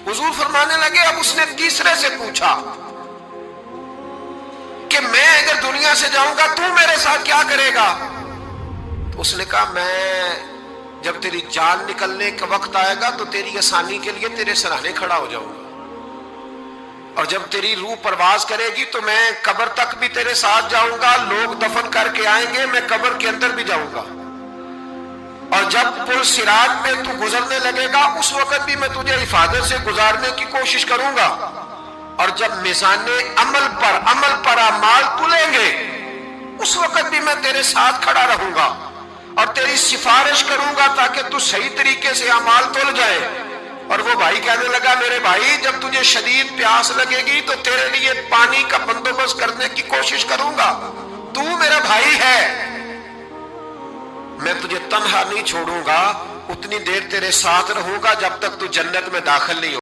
حضور فرمانے لگے اب اس نے تیسرے سے پوچھا کہ میں اگر دنیا سے جاؤں گا تو میرے ساتھ کیا کرے گا؟ تو اس نے کہا میں جب تیری جان نکلنے کا وقت آئے گا تو تیری آسانی کے لیے تیرے سرانے کھڑا ہو جاؤں گا، اور جب تیری روح پرواز کرے گی تو میں قبر تک بھی تیرے ساتھ جاؤں گا، لوگ دفن کر کے آئیں گے، میں قبر کے اندر بھی جاؤں گا، اور جب پل صراط پہ تو گزرنے لگے گا اس وقت بھی میں تجھے حفاظت سے گزارنے کی کوشش کروں گا، اور جب میزان عمل پر اعمال تلیں گے اس وقت بھی میں تیرے ساتھ کھڑا رہوں گا اور تیری سفارش کروں گا تاکہ تو صحیح طریقے سے اعمال تل جائے۔ اور وہ بھائی کہنے لگا میرے بھائی جب تجھے شدید پیاس لگے گی تو تیرے لیے پانی کا بندوبست کرنے کی کوشش کروں گا، تو میرا بھائی ہے، میں تجھے تنہا نہیں چھوڑوں گا، اتنی دیر تیرے ساتھ رہوں گا جب تک تو جنت میں داخل نہیں ہو۔